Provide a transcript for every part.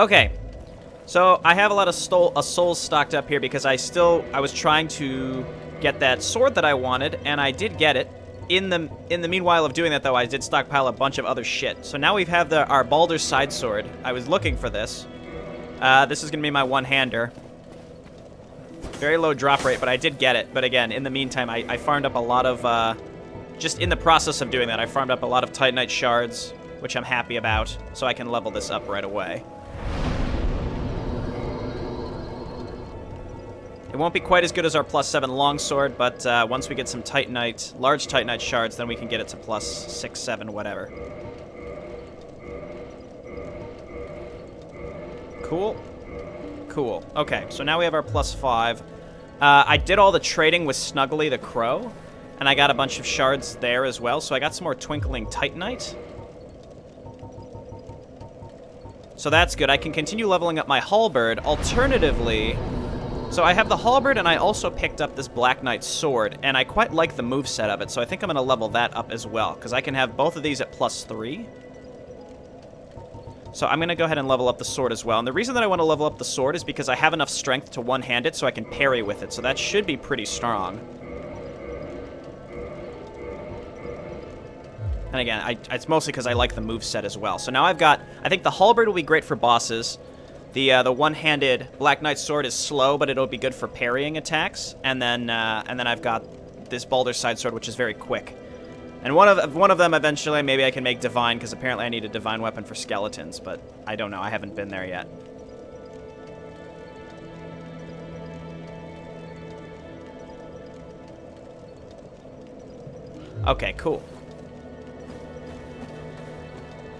Okay. So I have a lot of souls stocked up here because I was trying to get that sword that I wanted, and I did get it. In the meanwhile of doing that, though, I did stockpile a bunch of other shit. So now we have our Baldur's Side Sword. I was looking for this. This is going to be my one-hander. Very low drop rate, but I did get it. But again, in the meantime, I farmed up a lot of... just in the process of doing that, I farmed up a lot of Titanite shards, which I'm happy about, so I can level this up right away. It won't be quite as good as our +7 longsword, but once we get some Titanite, large Titanite shards, then we can get it to +6, 7, whatever. Cool. Cool. Okay, so now we have our +5. I did all the trading with Snuggly the Crow, and I got a bunch of shards there as well, so I got some more Twinkling Titanite. So that's good. I can continue leveling up my Halberd. Alternatively... So I have the Halberd, and I also picked up this Black Knight sword, and I quite like the moveset of it, so I think I'm going to level that up as well, because I can have both of these at +3. So I'm going to go ahead and level up the sword as well. And the reason that I want to level up the sword is because I have enough strength to one-hand it so I can parry with it, so that should be pretty strong. And again, it's mostly because I like the moveset as well. So now I've got... I think the Halberd will be great for bosses. The one-handed Black Knight sword is slow, but it'll be good for parrying attacks. And then I've got this Baldur's Side sword, which is very quick. And one of them eventually, maybe I can make divine, because apparently I need a divine weapon for skeletons. But I don't know. I haven't been there yet. Okay, cool.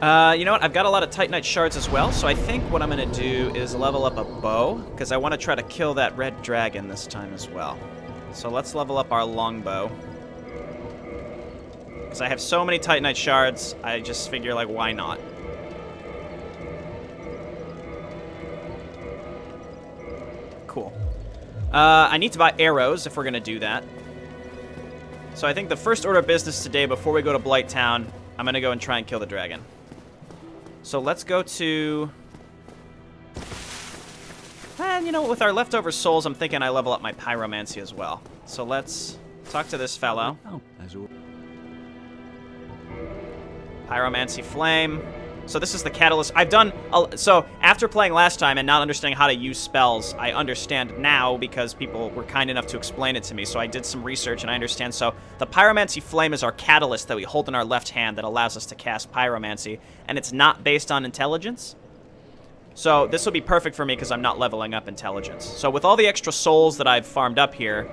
You know what? I've got a lot of Titanite shards as well, so I think what I'm going to do is level up a bow, because I want to try to kill that red dragon this time as well. So let's level up our longbow. Because I have so many Titanite shards, I just figure, like, why not? Cool. I need to buy arrows if we're going to do that. So I think the first order of business today, before we go to Blighttown, I'm going to go and try and kill the dragon. So let's go to... And, you know, with our leftover souls, I'm thinking I level up my Pyromancy as well. So let's talk to this fellow. Pyromancy Flame. So this is the catalyst. I've done... So after playing last time and not understanding how to use spells, I understand now because people were kind enough to explain it to me. So I did some research and I understand. So the Pyromancy Flame is our catalyst that we hold in our left hand that allows us to cast Pyromancy. And it's not based on intelligence. So this will be perfect for me because I'm not leveling up intelligence. So with all the extra souls that I've farmed up here,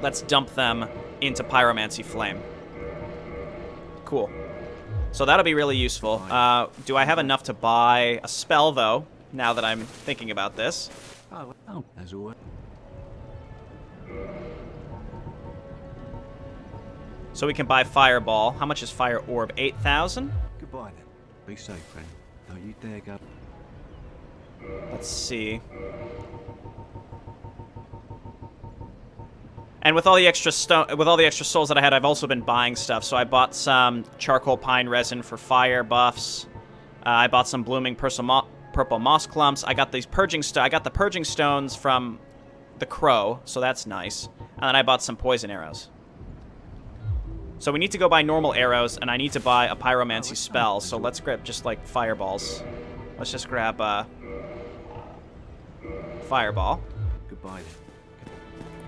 let's dump them into Pyromancy Flame. Cool. So that'll be really useful. Do I have enough to buy a spell, though, now that I'm thinking about this? Oh, as always. So we can buy Fireball. How much is Fire Orb? 8,000? Goodbye, then. Be safe, friend. Don't you dare go. Let's see. And with all the extra souls that I had, I've also been buying stuff. So I bought some charcoal pine resin for fire buffs. I bought some blooming purple moss clumps. I got these I got the purging stones from the crow, so that's nice. And then I bought some poison arrows. So we need to go buy normal arrows, and I need to buy a pyromancy spell. So let's grab just like fireballs. Let's just grab fireball. Goodbye.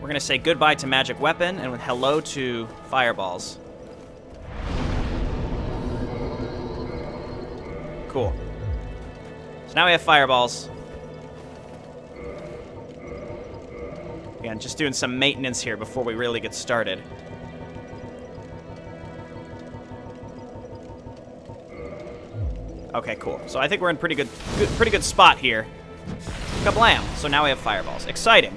We're going to say goodbye to magic weapon and hello to fireballs. Cool. So now we have fireballs. Again, just doing some maintenance here before we really get started. Okay, cool. So I think we're in pretty good spot here. Kablam! So now we have fireballs. Exciting.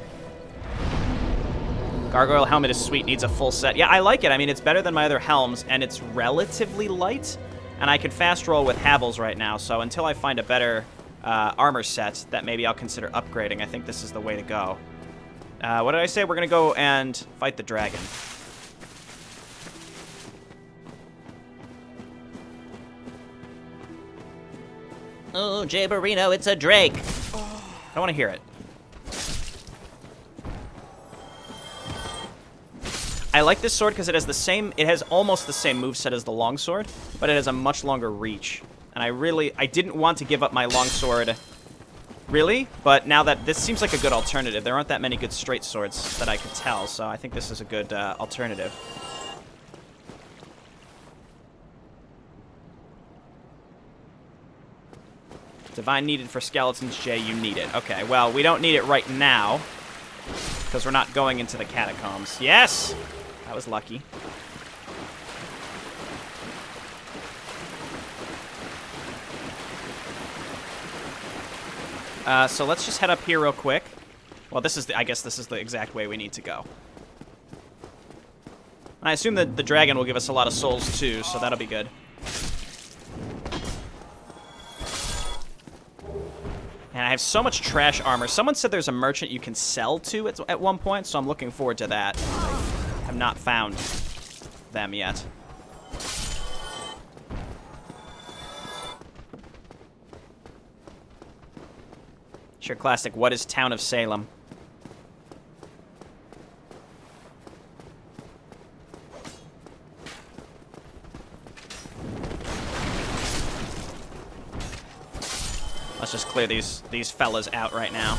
Gargoyle helmet is sweet, needs a full set. Yeah, I like it. I mean, it's better than my other helms, and it's relatively light. And I could fast roll with Havels right now, so until I find a better armor set that maybe I'll consider upgrading, I think this is the way to go. What did I say? We're going to go and fight the dragon. Oh, Jayborino, it's a Drake. I don't want to hear it. I like this sword because it has almost the same moveset as the longsword, but it has a much longer reach. And I didn't want to give up my longsword, really, but now that this seems like a good alternative. There aren't that many good straight swords that I could tell, so I think this is a good alternative. Divine needed for skeletons, Jay, you need it. Okay, well, we don't need it right now, because we're not going into the catacombs. Yes! That was lucky. So let's just head up here real quick. Well, I guess this is the exact way we need to go. And I assume that the dragon will give us a lot of souls too, so that'll be good. And I have so much trash armor. Someone said there's a merchant you can sell to at one point, so I'm looking forward to that. I have not found them yet. Sure, classic. What is Town of Salem? Let's just clear these fellas out right now.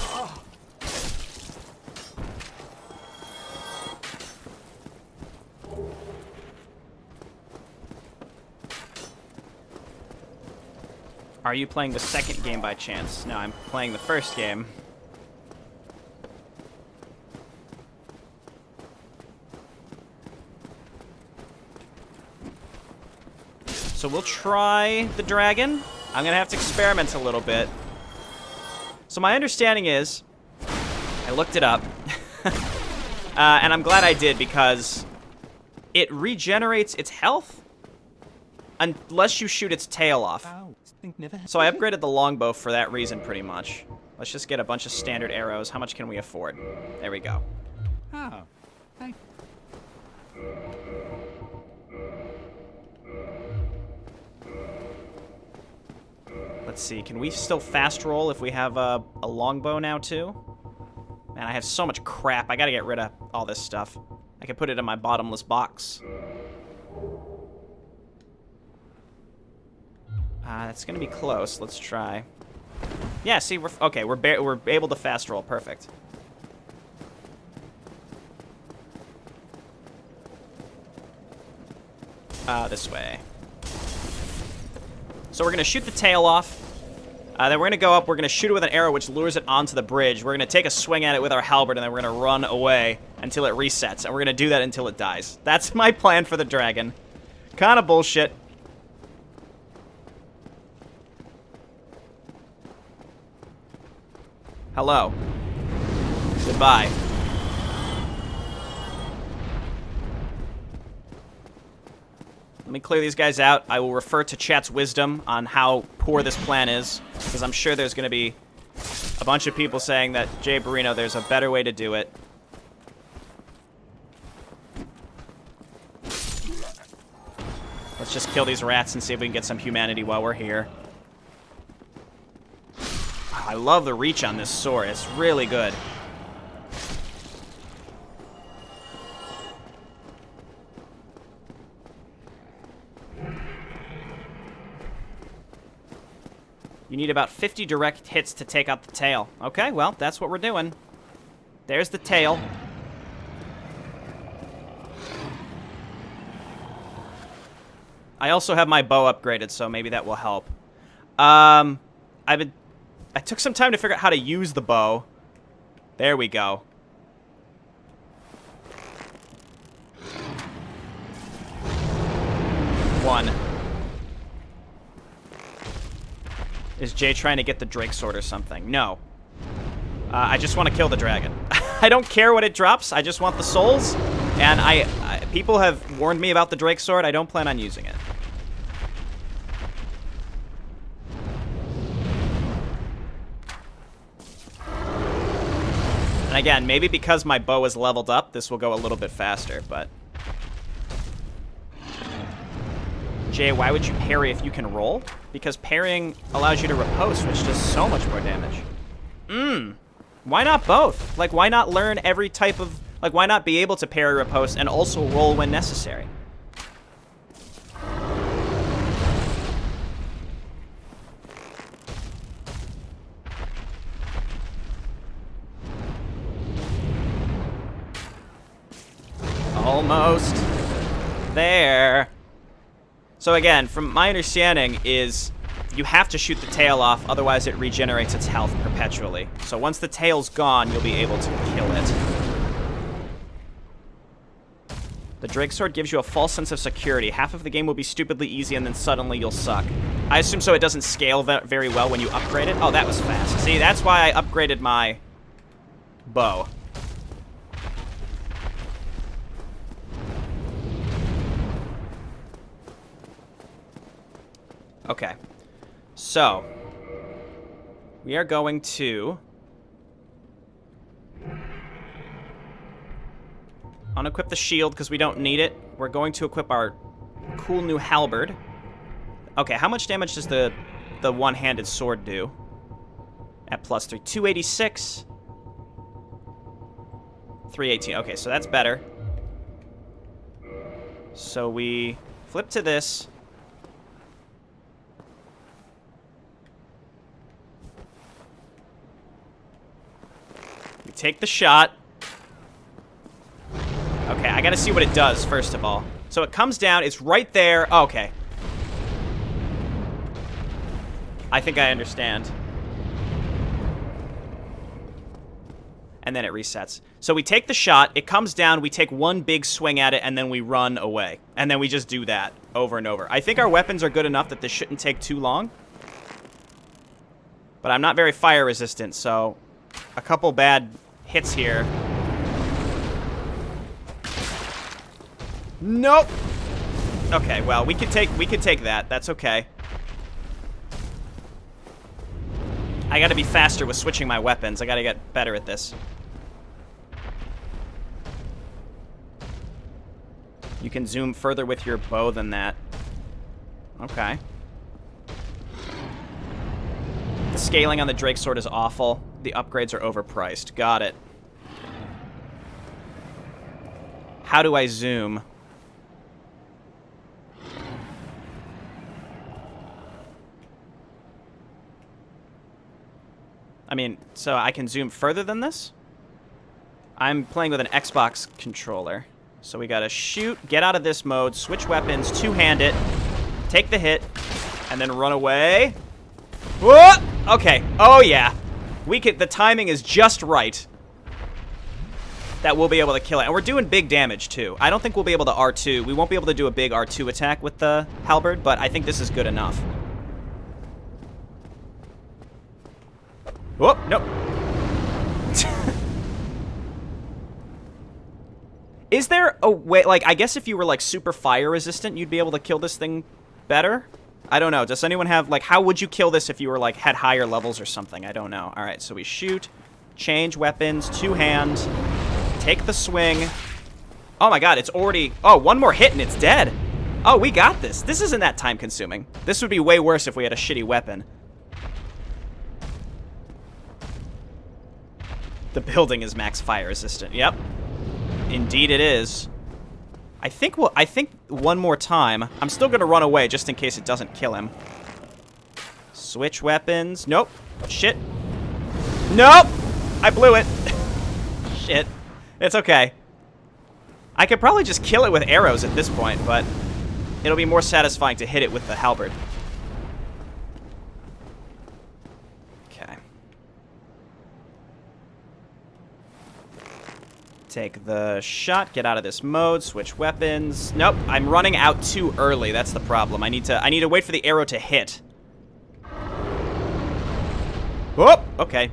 Are you playing the second game by chance? No, I'm playing the first game. So we'll try the dragon. I'm gonna have to experiment a little bit. So my understanding is, I looked it up, and I'm glad I did because it regenerates its health unless you shoot its tail off. So I upgraded the longbow for that reason, pretty much. Let's just get a bunch of standard arrows. How much can we afford? There we go. Oh, thank Let's see, can we still fast roll if we have a longbow now too? Man, I have so much crap. I gotta get rid of all this stuff. I can put it in my bottomless box. That's gonna be close. Let's try. Yeah, see, we're able to fast roll. Perfect. This way. So we're gonna shoot the tail off. Then we're gonna go up. We're gonna shoot it with an arrow, which lures it onto the bridge. We're gonna take a swing at it with our halberd, and then we're gonna run away until it resets. And we're gonna do that until it dies. That's my plan for the dragon. Kind of bullshit. Hello. Goodbye. Let me clear these guys out. I will refer to chat's wisdom on how poor this plan is, because I'm sure there's going to be a bunch of people saying that, Jayborino, there's a better way to do it. Let's just kill these rats and see if we can get some humanity while we're here. Oh, I love the reach on this sword. It's really good. You need about 50 direct hits to take out the tail. Okay, well, that's what we're doing. There's the tail. I also have my bow upgraded, so maybe that will help. I took some time to figure out how to use the bow. There we go. One. Is Jay trying to get the Drake sword or something? No. I just want to kill the dragon. I don't care what it drops. I just want the souls. And people have warned me about the Drake sword. I don't plan on using it. And again, maybe because my bow is leveled up, this will go a little bit faster, but... Jay, why would you parry if you can roll? Because parrying allows you to riposte, which does so much more damage. Why not both? Like, why not learn every type of... Like, why not be able to parry, riposte, and also roll when necessary? Almost there. So again, from my understanding is you have to shoot the tail off, otherwise it regenerates its health perpetually. So once the tail's gone, you'll be able to kill it. The Drake Sword gives you a false sense of security. Half of the game will be stupidly easy and then suddenly you'll suck. I assume so it doesn't scale very well when you upgrade it. Oh, that was fast. See, that's why I upgraded my bow. Okay, so we are going to unequip the shield because we don't need it. We're going to equip our cool new halberd. Okay, how much damage does the one-handed sword do? At +3, 286, 318. Okay, so that's better. So we flip to this. We take the shot. Okay, I gotta see what it does, first of all. So it comes down, it's right there. Oh, okay. I think I understand. And then it resets. So we take the shot, it comes down, we take one big swing at it, and then we run away. And then we just do that over and over. I think our weapons are good enough that this shouldn't take too long. But I'm not very fire resistant, so a couple bad hits here. Nope. Okay, well, we could take that. That's okay. I gotta be faster with switching my weapons. I gotta get better at this. You can zoom further with your bow than that. Okay. The scaling on the Drake Sword is awful. The upgrades are overpriced. Got it. How do I zoom? I mean, so I can zoom further than this? I'm playing with an Xbox controller. So we gotta shoot, get out of this mode, switch weapons, two-hand it, take the hit, and then run away. Whoa! Okay. Oh, yeah. The timing is just right that we'll be able to kill it. And we're doing big damage, too. I don't think we'll be able to R2. We won't be able to do a big R2 attack with the halberd, but I think this is good enough. Whoop, nope. Is there a way, like, I guess if you were, like, super fire resistant, you'd be able to kill this thing better? I don't know. Does anyone have, like, how would you kill this if you were, like, had higher levels or something? I don't know. All right, so we shoot, change weapons, two-hand, take the swing. Oh, my God, it's already... Oh, one more hit and it's dead. Oh, we got this. This isn't that time-consuming. This would be way worse if we had a shitty weapon. The building is max fire resistant. Yep. Indeed it is. I think one more time. I'm still gonna run away just in case it doesn't kill him. Switch weapons. Nope. Shit. Nope! I blew it. Shit. It's okay. I could probably just kill it with arrows at this point, but it'll be more satisfying to hit it with the halberd. Okay. Take the shot, get out of this mode, switch weapons. Nope, I'm running out too early. That's the problem. I need to wait for the arrow to hit. Whoop, okay.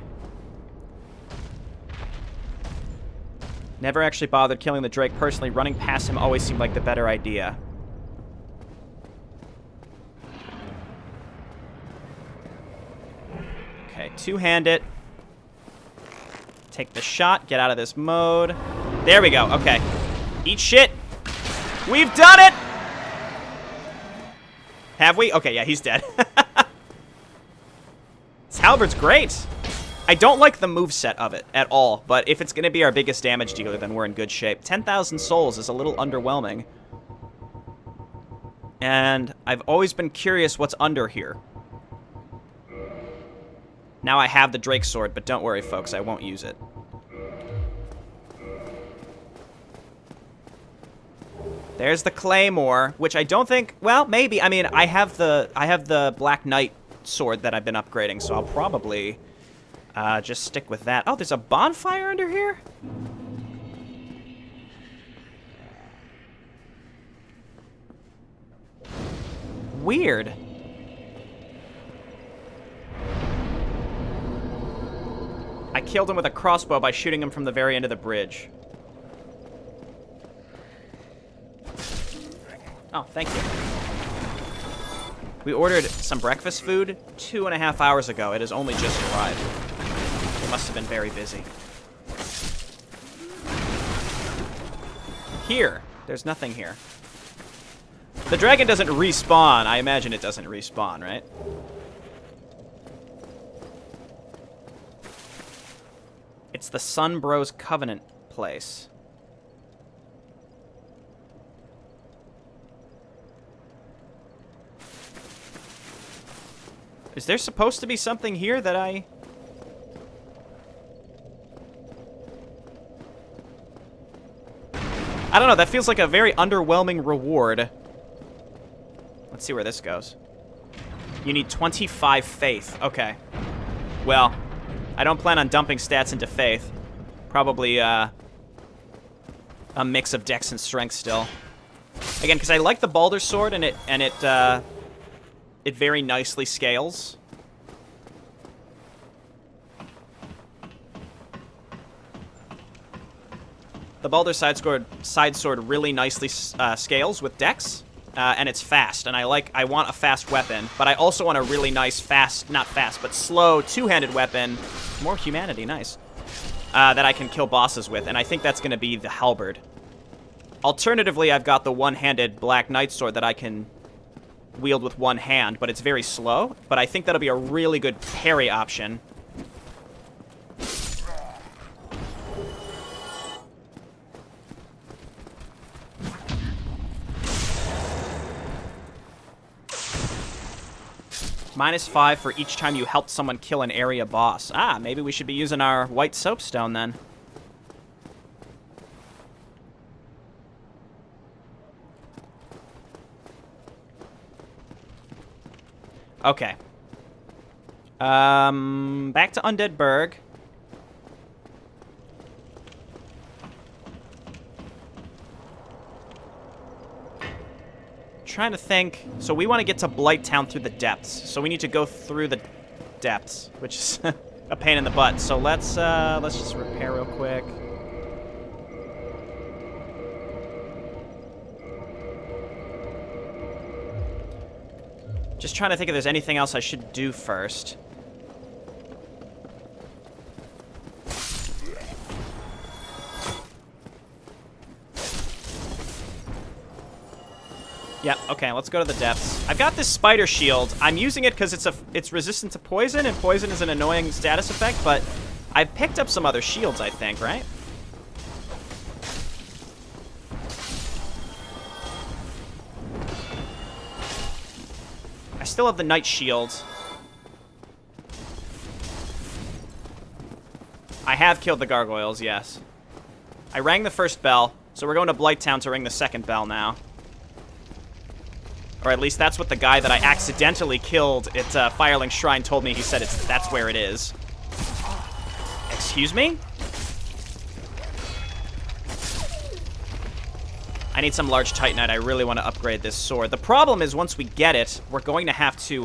Never actually bothered killing the Drake personally. Running past him always seemed like the better idea. Okay, two-hand it. Take the shot, get out of this mode. There we go, okay. Eat shit. We've done it! Have we? Okay, yeah, he's dead. This halberd's great. I don't like the moveset of it at all, but if it's going to be our biggest damage dealer, then we're in good shape. 10,000 souls is a little underwhelming. And I've always been curious what's under here. Now I have the Drake Sword, but don't worry, folks, I won't use it. There's the Claymore, which I don't think... Well, maybe. I mean, I have the Black Knight sword that I've been upgrading, so I'll probably just stick with that. Oh, there's a bonfire under here? Weird. I killed him with a crossbow by shooting him from the very end of the bridge. Oh, thank you. We ordered some breakfast food 2.5 hours ago. It has only just arrived. It must have been very busy. Here. There's nothing here. The dragon doesn't respawn. I imagine it doesn't respawn, right? It's the Sun Bros Covenant place. Is there supposed to be something here that I... I don't know, that feels like a very underwhelming reward. Let's see where this goes. You need 25 faith. Okay. Well, I don't plan on dumping stats into faith. Probably a mix of dex and strength still. Again, because I like the Balder sword and it very nicely scales. The Balder side sword really nicely scales with dex, and it's fast. And I want a fast weapon, but I also want a really nice not fast, but slow two-handed weapon. More humanity, nice. That I can kill bosses with, and I think that's going to be the halberd. Alternatively, I've got the one-handed Black Knight sword that I can wield with one hand, but it's very slow. But I think that'll be a really good parry option. -5 for each time you helped someone kill an area boss. Ah, maybe we should be using our white soapstone then. Okay. Back to Undead Burg. Trying to think. So we want to get to Blighttown through the depths. So we need to go through the depths, which is a pain in the butt. So let's just repair real quick. Just trying to think if there's anything else I should do first. Yeah, okay, let's go to the depths. I've got this spider shield. I'm using it because it's resistant to poison, and poison is an annoying status effect, but I've picked up some other shields, I think, right? I still have the Knight Shield. I have killed the gargoyles, yes. I rang the first bell, so we're going to Blighttown to ring the second bell now. Or at least that's what the guy that I accidentally killed at Firelink Shrine told me. He said that's where it is. Excuse me? I need some large titanite. I really want to upgrade this sword. The problem is once we get it, we're going to have to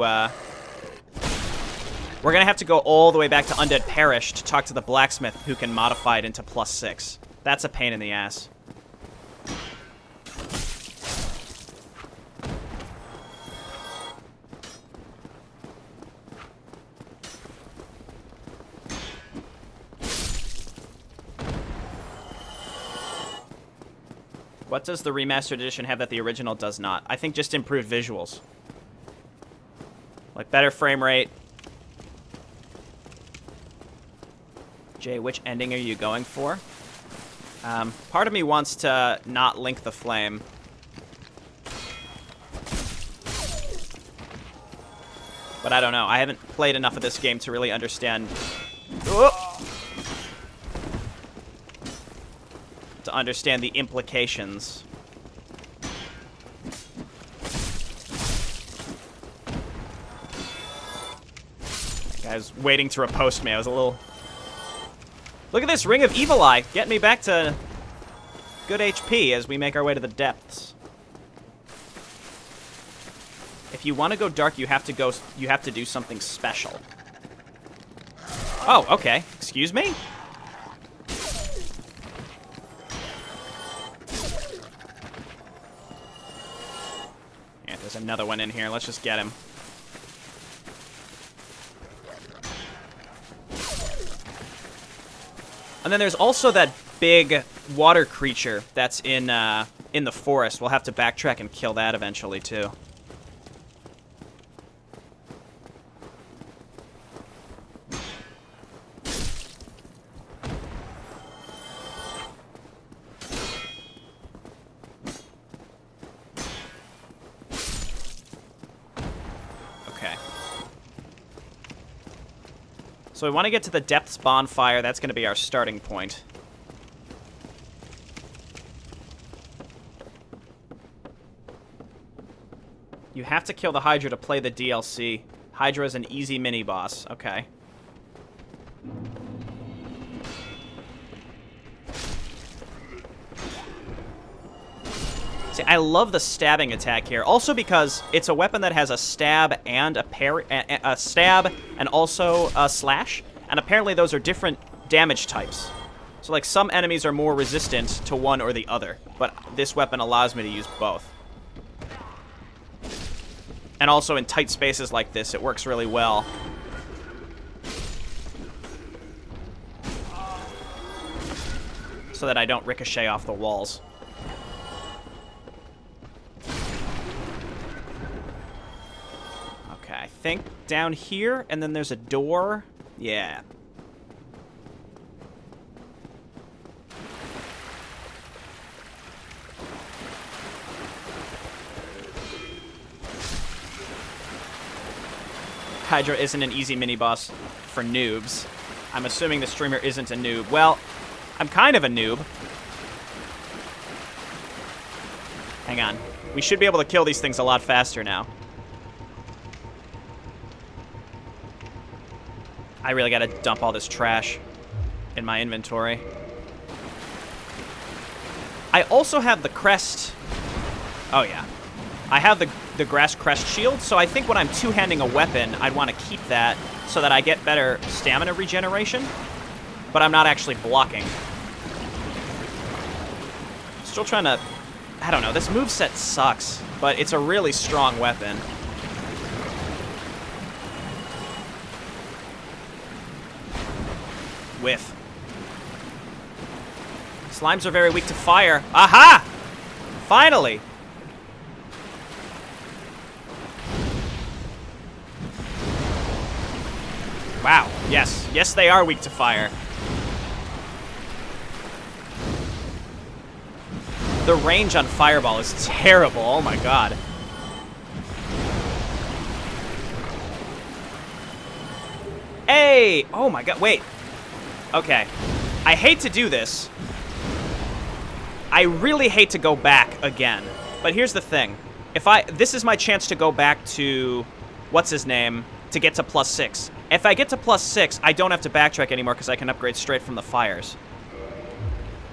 go all the way back to Undead Parish to talk to the blacksmith who can modify it into +6. That's a pain in the ass. What does the Remastered Edition have that the original does not? I think just improved visuals. Like, better frame rate. Jay, which ending are you going for? Part of me wants to not link the flame. But I don't know. I haven't played enough of this game to really understand... to understand the implications. I was waiting to riposte me. I was a little... Look at this, Ring of Evil Eye. Get me back to good HP as we make our way to the depths. If you want to go dark, you have to do something special. Oh, okay. Excuse me? Yeah, there's another one in here. Let's just get him. And then there's also that big water creature that's in the forest. We'll have to backtrack and kill that eventually, too. So we want to get to the depths bonfire. That's going to be our starting point. You have to kill the Hydra to play the DLC. Hydra is an easy mini-boss. Okay. See, I love the stabbing attack here. Also because it's a weapon that has a stab and a stab and also a slash. And apparently those are different damage types. So like some enemies are more resistant to one or the other. But this weapon allows me to use both. And also in tight spaces like this, it works really well. So that I don't ricochet off the walls. Okay, I think down here, and then there's a door. Yeah. Hydra isn't an easy mini-boss for noobs. I'm assuming the streamer isn't a noob. Well, I'm kind of a noob. Hang on. We should be able to kill these things a lot faster now. I really gotta dump all this trash in my inventory. I also have the crest. Oh, yeah. I have the grass crest shield, so I think when I'm two-handing a weapon, I'd want to keep that so that I get better stamina regeneration, but I'm not actually blocking. Still trying to... I don't know, this moveset sucks, but it's a really strong weapon. Whiff. Slimes are very weak to fire. Aha! Finally! Wow, yes. Yes, they are weak to fire. The range on Fireball is terrible. Oh my god. Hey! Oh my god, wait. Okay. I hate to do this. I really hate to go back again. But here's the thing. This is my chance to go back to... What's his name? To get to +6. If I get to +6, I don't have to backtrack anymore because I can upgrade straight from the fires.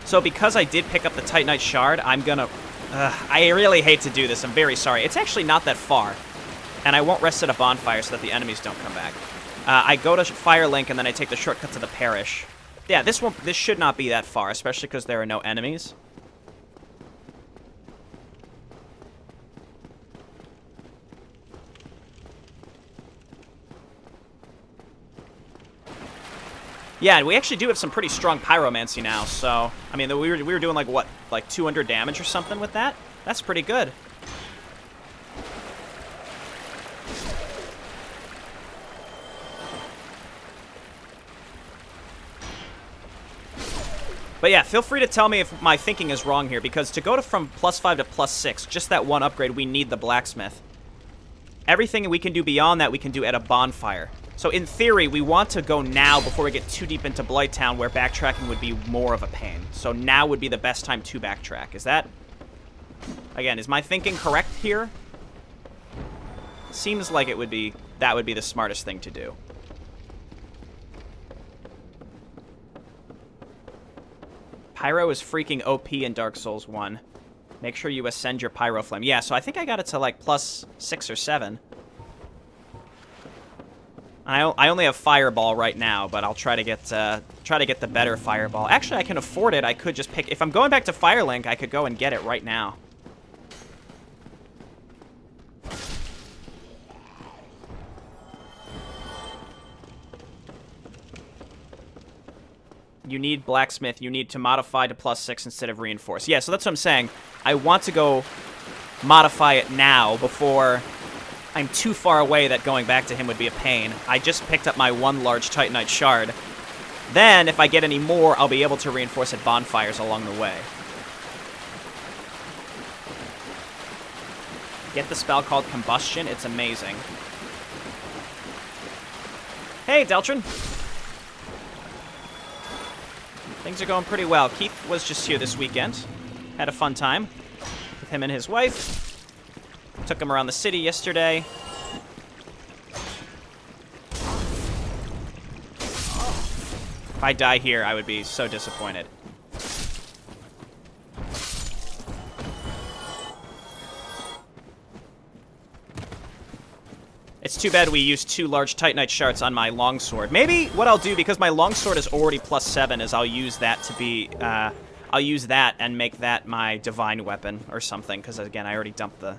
So because I did pick up the Titanite Shard, I'm gonna... I really hate to do this. I'm very sorry. It's actually not that far. And I won't rest at a bonfire so that the enemies don't come back. I go to Firelink and then I take the shortcut to the parish. Yeah, this should not be that far, especially because there are no enemies. Yeah, and we actually do have some pretty strong pyromancy now, so... I mean, we were doing, like, what? Like 200 damage or something with that? That's pretty good. But yeah, feel free to tell me if my thinking is wrong here, because to go from +5 to +6, just that one upgrade, we need the blacksmith. Everything we can do beyond that, we can do at a bonfire. So in theory, we want to go now before we get too deep into Blighttown, where backtracking would be more of a pain. So now would be the best time to backtrack. Is that... Again, is my thinking correct here? Seems like it would be... That would be the smartest thing to do. Pyro is freaking OP in Dark Souls 1. Make sure you ascend your Pyro Flame. Yeah, so I think I got it to like +6 or 7. I only have Fireball right now, but I'll try to get the better Fireball. Actually, I can afford it. I could just pick... If I'm going back to Firelink, I could go and get it right now. You need Blacksmith. You need to modify to +6 instead of Reinforce. Yeah, so that's what I'm saying. I want to go modify it now before I'm too far away that going back to him would be a pain. I just picked up my 1 large Titanite shard. Then, if I get any more, I'll be able to reinforce at bonfires along the way. Get the spell called Combustion. It's amazing. Hey, Deltrin. Things are going pretty well. Keith was just here this weekend. Had a fun time with him and his wife. Took him around the city yesterday. If I die here, I would be so disappointed. It's too bad we used 2 large Titanite shards on my longsword. Maybe what I'll do, because my longsword is already +7, is I'll use that to be... I'll use that and make that my divine weapon or something, because again, I already dumped the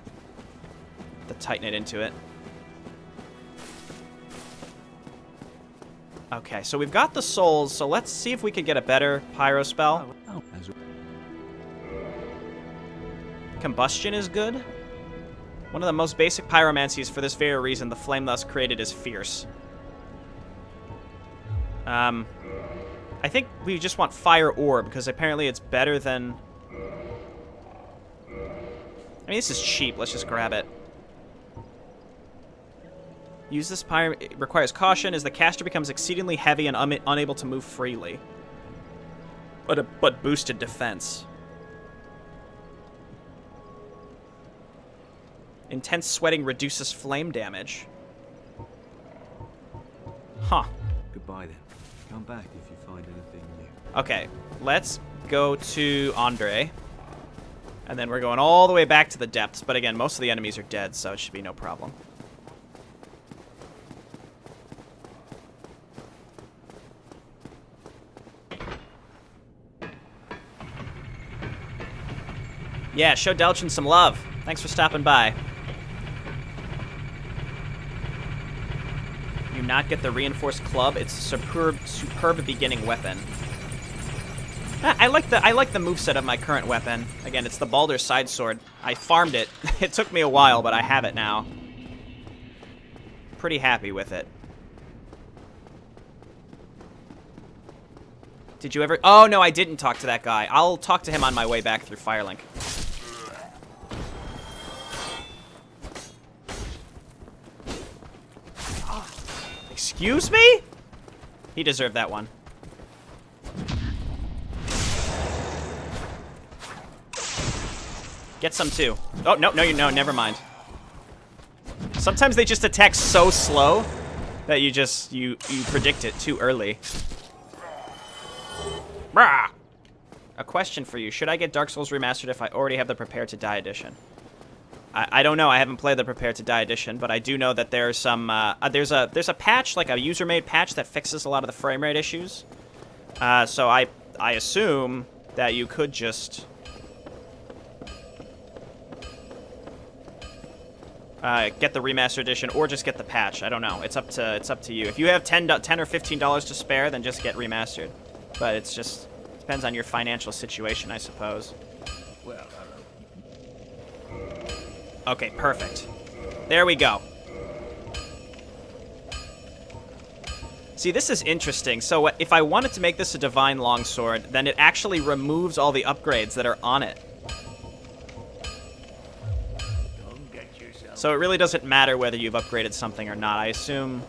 Titanite into it. Okay, so we've got the souls, so let's see if we can get a better pyro spell. Combustion is good. One of the most basic pyromancies for this very reason. The flame thus created is fierce. I think we just want fire orb, because apparently it's better than... I mean, this is cheap. Let's just grab it. Use this pyro... It requires caution as the caster becomes exceedingly heavy and unable to move freely. But boosted defense. Intense sweating reduces flame damage. Huh. Goodbye then. Come back if you find anything new. Okay, let's go to Andre. And then we're going all the way back to the depths. But again, most of the enemies are dead, so it should be no problem. Yeah, show Delchin some love. Thanks for stopping by. You not get the reinforced club. It's a superb beginning weapon. I like the moveset of my current weapon. Again, it's the Baldur side sword. I farmed it. It took me a while, but I have it now. Pretty happy with it. Did you ever... Oh, no, I didn't talk to that guy. I'll talk to him on my way back through Firelink. Excuse me? He deserved that one. Get some too. Oh, no, no, never mind. Sometimes they just attack so slow that you predict it too early. Brah! A question for you. Should I get Dark Souls Remastered if I already have the Prepare to Die edition? I don't know. I haven't played the Prepare to Die edition, but I do know that there's some there's a patch, like a user-made patch that fixes a lot of the frame rate issues. So I assume that you could just get the Remastered edition or just get the patch. I don't know. It's up to you. If you have $10 or $15 to spare, then just get Remastered. But it's just depends on your financial situation, I suppose. Well, Okay, perfect. There we go. See, this is interesting. So if I wanted to make this a divine longsword, then it actually removes all the upgrades that are on it. Don't get yourself. So it really doesn't matter whether you've upgraded something or not, I assume.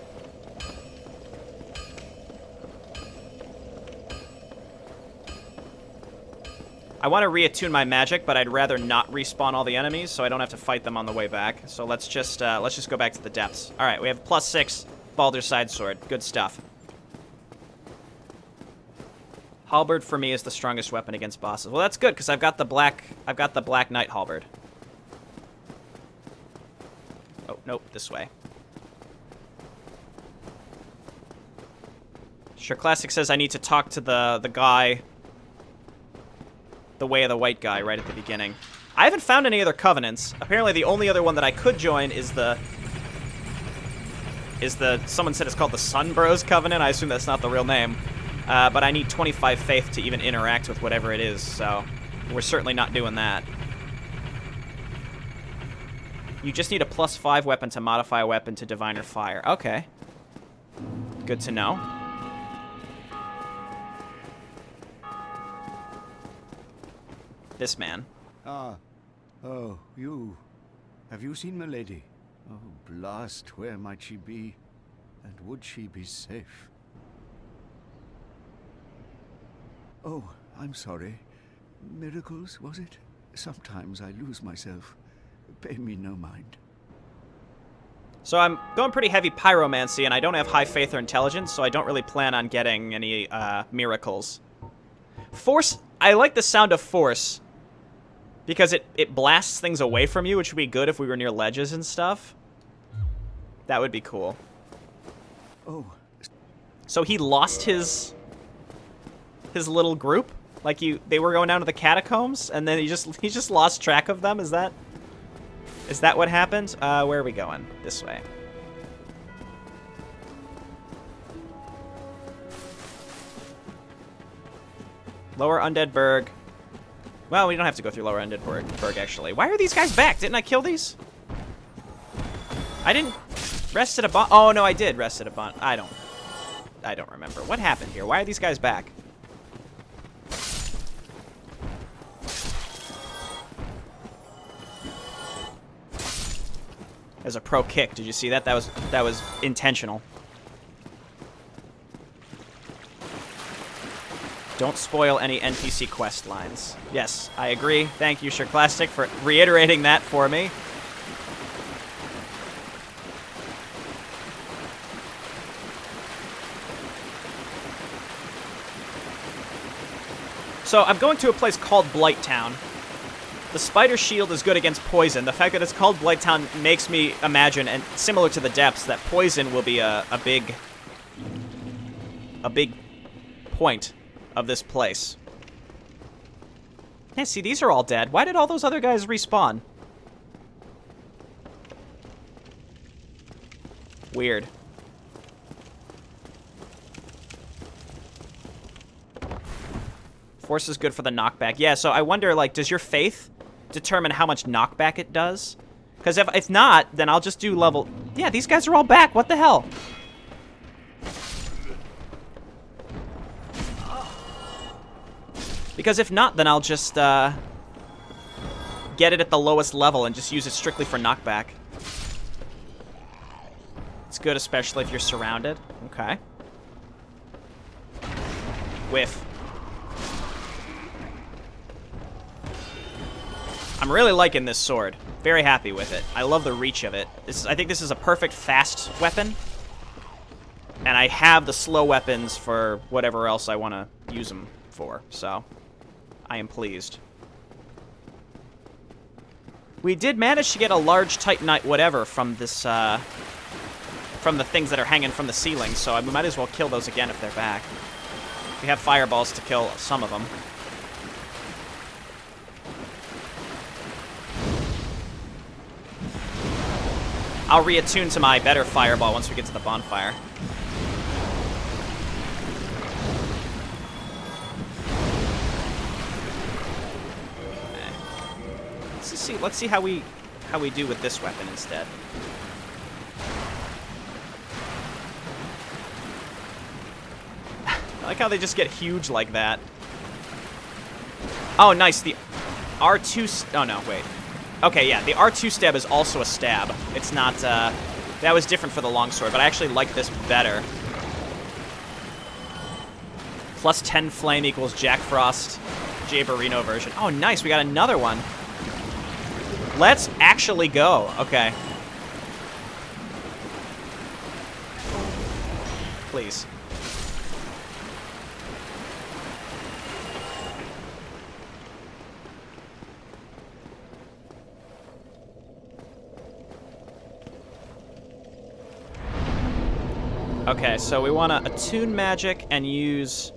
I want to reattune my magic, but I'd rather not respawn all the enemies, so I don't have to fight them on the way back. So let's just go back to the depths. All right, we have +6 Baldur's Side Sword. Good stuff. Halberd for me is the strongest weapon against bosses. Well, that's good because I've got the Black Knight Halberd. Oh nope, this way. Sure Classic says I need to talk to the guy. The Way of the White guy right at the beginning. I haven't found any other covenants. Apparently the only other one that I could join is the someone said it's called the Sun Bros Covenant. I assume that's not the real name. But I need 25 faith to even interact with whatever it is, so we're certainly not doing that. You just need a +5 weapon to modify a weapon to divine or fire. Okay. Good to know. This man. Ah. Oh, you. Have you seen Milady? Oh, blast, where might she be? And would she be safe? Oh, I'm sorry. Miracles, was it? Sometimes I lose myself. Pay me no mind. So I'm going pretty heavy pyromancy, and I don't have high faith or intelligence, so I don't really plan on getting any miracles. Force, I like the sound of force, because it blasts things away from you, which would be good if we were near ledges and stuff. That would be cool. Oh. So he lost his little group? Like they were going down to the catacombs, and then he just lost track of them? Is that what happened? Where are we going? This way. Lower Undead Burg. Well, we don't have to go through Lower Undead Burg, actually. Why are these guys back? Didn't I kill these? I didn't rest at a bon. Oh, no, I did rest at a bon. I don't remember. What happened here? Why are these guys back? As a pro kick, did you see that? That was intentional. Don't spoil any NPC quest lines. Yes, I agree. Thank you, Shirklastic, for reiterating that for me. So I'm going to a place called Blighttown. The spider shield is good against poison. The fact that it's called Blighttown makes me imagine, and similar to the depths, that poison will be a big point of this place. Yeah, see, these are all dead. Why did all those other guys respawn? Weird. Force is good for the knockback. Yeah, so I wonder, like, does your faith determine how much knockback it does? Because if not, then I'll just do level... Yeah, these guys are all back. What the hell? Because if not, then I'll just get it at the lowest level and just use it strictly for knockback. It's good, especially if you're surrounded. Okay. Whiff. I'm really liking this sword. Very happy with it. I love the reach of it. I think this is a perfect fast weapon. And I have the slow weapons for whatever else I want to use them for. So, I am pleased. We did manage to get a large Titanite whatever from this, from the things that are hanging from the ceiling. So we might as well kill those again if they're back. We have fireballs to kill some of them. I'll reattune to my better fireball once we get to the bonfire. Okay. Let's see how we do with this weapon instead. I like how they just get huge like that. Oh, nice. The R2... Oh, no, wait. Okay, yeah, the R2 stab is also a stab. It's not... that was different for the longsword, but I actually like this better. Plus 10 flame equals Jack Frost Jayborino version. Oh, nice. We got another one. Let's actually go. Okay. Please. Okay, so we want to attune magic and use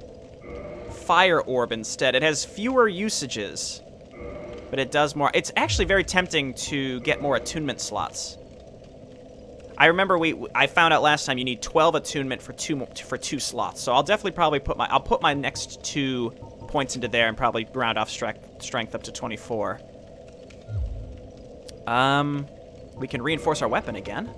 Fire Orb instead. It has fewer usages, but it does more. It's actually very tempting to get more attunement slots. I remember I found out last time you need 12 attunement for two slots. So I'll definitely probably put my next 2 points into there and probably round off strength up to 24. We can reinforce our weapon again.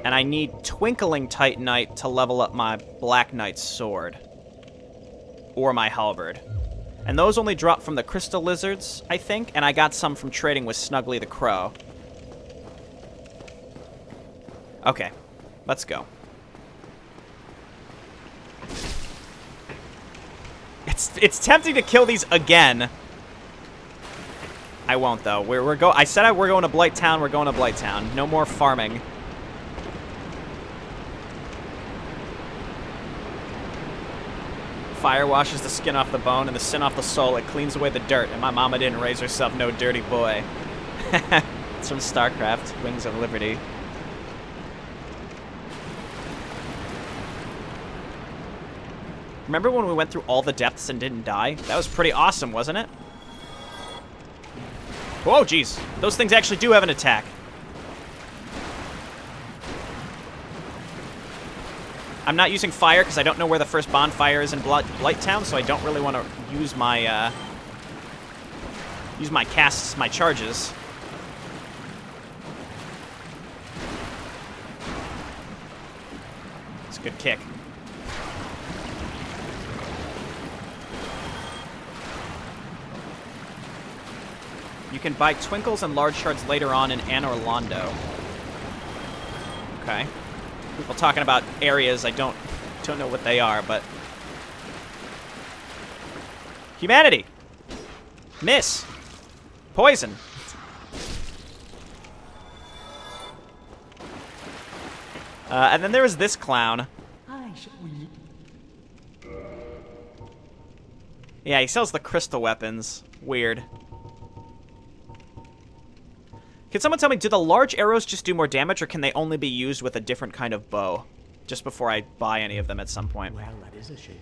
And I need Twinkling Titanite to level up my Black Knight's sword. Or my halberd. And those only drop from the crystal lizards, I think, and I got some from trading with Snuggly the Crow. Okay, let's go. It's tempting to kill these again. I won't though. I said we're going to Blighttown. We're going to Blighttown. No more farming. Fire washes the skin off the bone and the sin off the soul. It cleans away the dirt, and my mama didn't raise herself no dirty boy. It's from StarCraft, Wings of Liberty. Remember when we went through all the depths and didn't die? That was pretty awesome, wasn't it? Whoa, jeez. Those things actually do have an attack. I'm not using fire because I don't know where the first bonfire is in Blighttown, so I don't really want to use my casts, my charges. It's a good kick. You can buy twinkles and large shards later on in Anne Orlando. Okay. People talking about areas I don't know what they are, but humanity, miss, poison. And then there was this clown. Yeah, he sells the crystal weapons. Weird. Can someone tell me, do the large arrows just do more damage, or can they only be used with a different kind of bow? Just before I buy any of them at some point. Well, that is a shame.